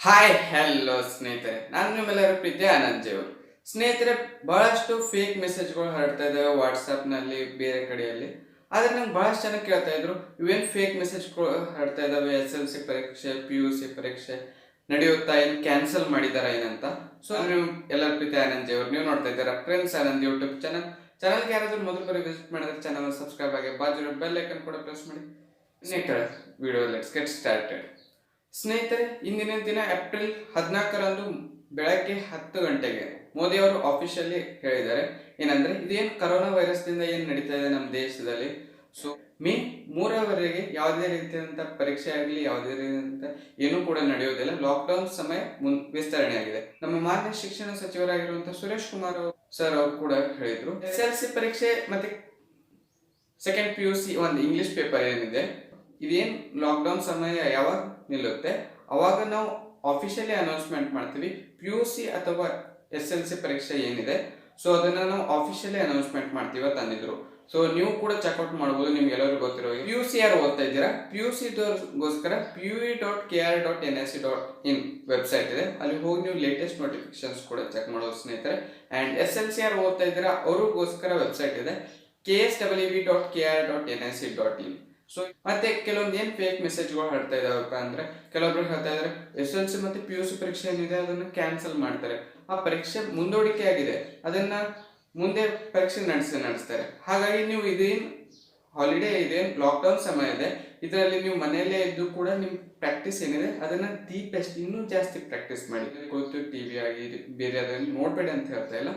Hi hello ಸ್ನೇಹಿತರೆ, ನಾನು ನಿಮ್ಮೆಲ್ಲರ ಪ್ರೀತಿಯ ಆನಂದ್ ಅವರು. ಸ್ನೇಹಿತರೆ, ಬಹಳಷ್ಟು ಫೇಕ್ ಮೆಸೇಜ್ಗಳು ಹರಡ್ತಾ ಇದ್ದಾವೆ ವಾಟ್ಸಪ್ನಲ್ಲಿ, ಬೇರೆ ಕಡೆಯಲ್ಲಿ. ಆದರೆ ನಂಗೆ ಬಹಳಷ್ಟು ಜನ ಕೇಳ್ತಾ ಇದ್ರು, ಇವೇನು ಫೇಕ್ ಮೆಸೇಜ್ಗಳು ಹರಡ್ತಾ ಇದ್ದಾವೆ, SSLC ಪರೀಕ್ಷೆ, PUC ಪರೀಕ್ಷೆ ನಡೆಯುತ್ತಾ, ಏನು ಕ್ಯಾನ್ಸಲ್ ಮಾಡಿದಾರ ಏನಂತ. ಸೊ ನೀವು ಎಲ್ಲರ ಪ್ರೀತಿ ಆನಂದ್ ಅವರು, ನೀವು ನೋಡ್ತಾ ಇದ್ದೀರಾ ಫ್ರೆಂಡ್ಸ್ ಆನಂದ್ ಯೂಟ್ಯೂಬ್ ಚಾನಲ್ಗೆ ಯಾರಾದ್ರೂ ಮೊದಲು ಬರೀ ವಿಸಿಟ್ ಮಾಡಿದ್ರೆ ಚಾನಲ್ ಸಬ್ಸ್ಕ್ರೈಬ್ ಆಗಿ ಬಾಜು ಬೆಲ್ ಐಕನ್ ಕೂಡ ಪ್ರೆಸ್ ಮಾಡಿ. ಸ್ನೇಹಿತರೆ, ವಿಡಿಯೋ ಲೆಟ್ಸ್ ಗೆಟ್ ಸ್ಟಾರ್ಟೆಡ್. ಸ್ನೇಹಿತರೆ, ಇಂದಿನ ದಿನ ಏಪ್ರಿಲ್ 14ರಂದು ಬೆಳಗ್ಗೆ 10 ಗಂಟೆಗೆ ಮೋದಿ ಅವರು ಆಫಿಷಿಯಲಿ ಹೇಳಿದ್ದಾರೆ. ಏನಂದ್ರೆ, ಇದೇನು ಕರೋನಾ ವೈರಸ್ ದಿಂದ ಏನ್ ನಡೀತಾ ಇದೆ ನಮ್ಮ ದೇಶದಲ್ಲಿ, ಸೊ ಮೇ 3ರವರೆಗೆ ಯಾವುದೇ ರೀತಿಯಾದಂತ ಪರೀಕ್ಷೆ ಆಗಲಿ, ಯಾವುದೇ ರೀತಿಯಾದಂತ ಏನೂ ಕೂಡ ನಡೆಯೋದಿಲ್ಲ. ಲಾಕ್ಡೌನ್ ಸಮಯ ವಿಸ್ತರಣೆ ಆಗಿದೆ. ನಮ್ಮ ಮಾನ್ಯ ಶಿಕ್ಷಣ ಸಚಿವರಾಗಿರುವಂತಹ ಸುರೇಶ್ ಕುಮಾರ್ ಸರ್ ಅವರು ಕೂಡ ಹೇಳಿದ್ರು, SSLC ಪರೀಕ್ಷೆ ಮತ್ತೆ ಸೆಕೆಂಡ್ PUC ಒಂದು ಇಂಗ್ಲಿಷ್ ಪೇಪರ್ ಏನಿದೆ, ಇದೇನು ಲಾಕ್ಡೌನ್ ಸಮಯ ಯಾವಾಗ ನಿಲ್ಲುತ್ತೆ ಅವಾಗ ನಾವು ಆಫಿಷಿಯಲಿ ಅನೌನ್ಸ್ಮೆಂಟ್ ಮಾಡ್ತೀವಿ. PUC ಅಥವಾ SSLC ಪರೀಕ್ಷೆ ಏನಿದೆ, ಸೊ ಅದನ್ನ ನಾವು ಆಫಿಷಿಯಲಿ ಅನೌನ್ಸ್ಮೆಂಟ್ ಮಾಡ್ತೀವಿ ತಂದಿದ್ರು. ಸೊ ನೀವು ಕೂಡ ಚೆಕ್ಔಟ್ ಮಾಡಬಹುದು. ನಿಮ್ಗೆ ಎಲ್ಲರಿಗೂ ಗೊತ್ತಿರೋ PUC ಯಾರು ಓದ್ತಾ ಇದ್ದೀರಾ, PUC ಗೋಸ್ಕರ pue.kr.nse.in ವೆಬ್ಸೈಟ್ ಇದೆ, ಅಲ್ಲಿ ಹೋಗಿ ನೀವು ಲೇಟೆಸ್ಟ್ ನೋಟಿಫಿಕೇಶನ್ಸ್ ಕೂಡ ಚೆಕ್ ಮಾಡೋದು ಸ್ನೇಹಿತರೆ. ಅಂಡ್ SSLC ಯಾರು ಓದ್ತಾ ಇದ್ದೀರಾ ಅವ್ರಿಗೋಸ್ಕರ ವೆಬ್ಸೈಟ್ ಇದೆ, kswv.kr.nse.in. ಸೊ ಮತ್ತೆ ಕೆಲವೊಂದು ಏನ್ ಫೇಕ್ ಮೆಸೇಜ್ಗಳು ಹರಡ್ತಾ ಇದಾವಪ್ಪ ಅಂದ್ರೆ, ಕೆಲವೊಬ್ರು ಹೇಳ್ತಾ ಇದಾರೆ SSLC ಮತ್ತೆ PUC ಪರೀಕ್ಷೆ ಏನಿದೆ ಅದನ್ನ ಕ್ಯಾನ್ಸಲ್ ಮಾಡ್ತಾರೆ. ಆ ಪರೀಕ್ಷೆ ಮುಂದೂಡಿಕೆ ಆಗಿದೆ, ಅದನ್ನ ಮುಂದೆ ಪರೀಕ್ಷೆ ನಡೆಸ್ತಾರೆ. ಹಾಗಾಗಿ ನೀವು ಇದೇನ್ ಹಾಲಿಡೇ ಇದೆ, ಲಾಕ್ಡೌನ್ ಸಮಯ ಇದೆ, ಇದರಲ್ಲಿ ನೀವು ಮನೆಯಲ್ಲೇ ಇದ್ದು ಕೂಡ ನಿಮ್ ಪ್ರಾಕ್ಟೀಸ್ ಏನಿದೆ ಅದನ್ನ ದಿ ಬೆಸ್ಟ್ ಇನ್ನೂ ಜಾಸ್ತಿ ಪ್ರಾಕ್ಟೀಸ್ ಮಾಡಿ. ಕೂತು ಟಿವಿ ಆಗಿ ಬೇರೆ ಅದನ್ನ ನೋಡ್ಬೇಡಿ ಅಂತ ಹೇಳ್ತಾ ಇಲ್ಲ,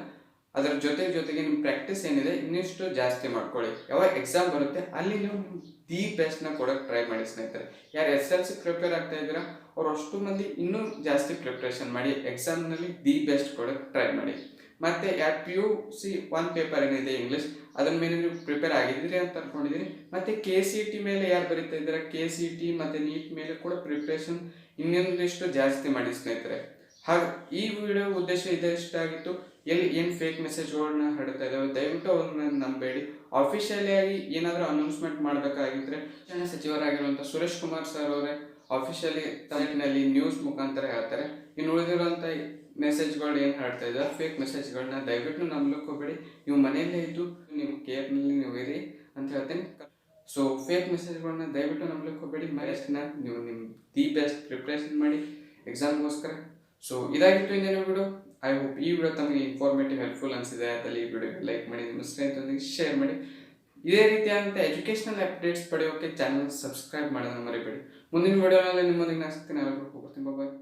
ಅದರ ಜೊತೆಗೆ ನಿಮ್ಮ ಪ್ರಾಕ್ಟೀಸ್ ಏನಿದೆ ಇನ್ನಿಷ್ಟು ಜಾಸ್ತಿ ಮಾಡ್ಕೊಳ್ಳಿ. ಯಾವಾಗ ಎಕ್ಸಾಮ್ ಬರುತ್ತೆ ಅಲ್ಲಿ ನೀವು ದಿ ಬೆಸ್ಟ್ ನ ಕೊಡಕ್ಕೆ ಟ್ರೈ ಮಾಡಿ ಸ್ನೇಹಿತರೆ. ಯಾರು SSLC ಪ್ರಿಪೇರ್ ಆಗ್ತಾ ಇದ್ದೀರಾ ಅವ್ರು ಅಷ್ಟು ಮಂದಿ ಇನ್ನೂ ಜಾಸ್ತಿ ಪ್ರಿಪ್ರೇಷನ್ ಮಾಡಿ, ಎಕ್ಸಾಮ್ ನಲ್ಲಿ ದಿ ಬೆಸ್ಟ್ ಕೊಡಕ್ಕೆ ಟ್ರೈ ಮಾಡಿ. ಮತ್ತೆ ಯಾರು PUC ಒಂದು ಪೇಪರ್ ಏನಿದೆ ಇಂಗ್ಲಿಷ್, ಅದ್ರ ಮೇಲೆ ನೀವು ಪ್ರಿಪೇರ್ ಆಗಿದ್ದೀರಿ ಅಂತ ಅನ್ಕೊಂಡಿದೀನಿ. ಮತ್ತೆ KCET ಮೇಲೆ ಯಾರು ಬರೀತಾ ಇದ್ದೀರಾ, KCET ಮತ್ತೆ ನೀಟ್ ಮೇಲೆ ಕೂಡ ಪ್ರಿಪ್ರೇಷನ್ ಇನ್ನೊಂದಿಷ್ಟು ಜಾಸ್ತಿ ಮಾಡಿ ಸ್ನೇಹಿತರೆ. ಹಾಗೆ ಈ ವಿಡಿಯೋ ಉದ್ದೇಶ ಇಷ್ಟ ಆಗಿತ್ತು. ಎಲ್ಲಿ ಏನು ಫೇಕ್ ಮೆಸೇಜ್ಗಳನ್ನ ಹರಡ್ತಾ ಇದಾವೆ ದಯವಿಟ್ಟು ಅವ್ರನ್ನ ನಂಬೇಡಿ. ಆಫಿಷಿಯಲಿ ಆಗಿ ಏನಾದರೂ ಅನೌನ್ಸ್ಮೆಂಟ್ ಮಾಡಬೇಕಾಗಿದ್ರೆ ಶಿಕ್ಷಣ ಸಚಿವರಾಗಿರುವಂಥ ಸುರೇಶ್ ಕುಮಾರ್ ಸರ್ ಅವರೇ ಆಫಿಷಿಯಲಿ ತಮಿಳಿನಲ್ಲಿ ನ್ಯೂಸ್ ಮುಖಾಂತರ ಹೇಳ್ತಾರೆ. ಇನ್ನು ಉಳಿದಿರುವಂಥ ಮೆಸೇಜ್ಗಳು ಏನು ಹರಡ್ತಾ ಇದ್ದಾರೆ ಫೇಕ್ ಮೆಸೇಜ್ಗಳನ್ನ ದಯವಿಟ್ಟು ನಂಬಲಿಕ್ಕೆ ಹೋಗಬೇಡಿ. ನೀವು ಮನೆಯಲ್ಲೇ ಇದ್ದು ನೀವು ಕೇರ್ನಲ್ಲಿ ನೀವು ಇರಿ ಅಂತ ಹೇಳ್ತೀನಿ. ಸೊ ಫೇಕ್ ಮೆಸೇಜ್ಗಳನ್ನ ದಯವಿಟ್ಟು ನಂಬಲಿಕ್ಕೆ ಹೋಗಬೇಡಿ. ಮೈಸ್ನ ನೀವು ನಿಮ್ಮ ದಿ ಬೆಸ್ಟ್ ಪ್ರಿಪ್ರೇಷನ್ ಮಾಡಿ ಎಕ್ಸಾಮ್ಗೋಸ್ಕರ. ಸೊ ಇದಾಗಿತ್ತು ಇಂದಿನ ವಿಡಿಯೋ. ಐ ಹೋಪ್ ಈ ವಿಡಿಯೋ ತಮಗೆ ಇನ್ಫಾರ್ಮೇಟಿವ್ ಹೆಲ್ಪ್ಫುಲ್ ಅನಿಸಿದೆ. ಅದರಲ್ಲಿ ಈ ವಿಡಿಯೋ ಲೈಕ್ ಮಾಡಿ, ನಿಮ್ಮ ಸ್ನೇಹಿತರೊಂದಿಗೆ ಶೇರ್ ಮಾಡಿ. ಇದೇ ರೀತಿಯಾದಂಥ ಎಜುಕೇಷನಲ್ ಅಪ್ಡೇಟ್ಸ್ ಪಡೆಯೋಕೆ ಚಾನಲ್ ಸಬ್ಸ್ಕ್ರೈಬ್ ಮಾಡೋದನ್ನು ಮರಿಬೇಡಿ. ಮುಂದಿನ ವಿಡಿಯೋನಲ್ಲಿ ನಿಮ್ಮೊಂದಿಗೆ ನಾನು ಸಿಗ್ತೀನಿ. ಎಲ್ಲರಿಗೂ ಹೋಗ್ತೀನಿ. ಬಾಯ್.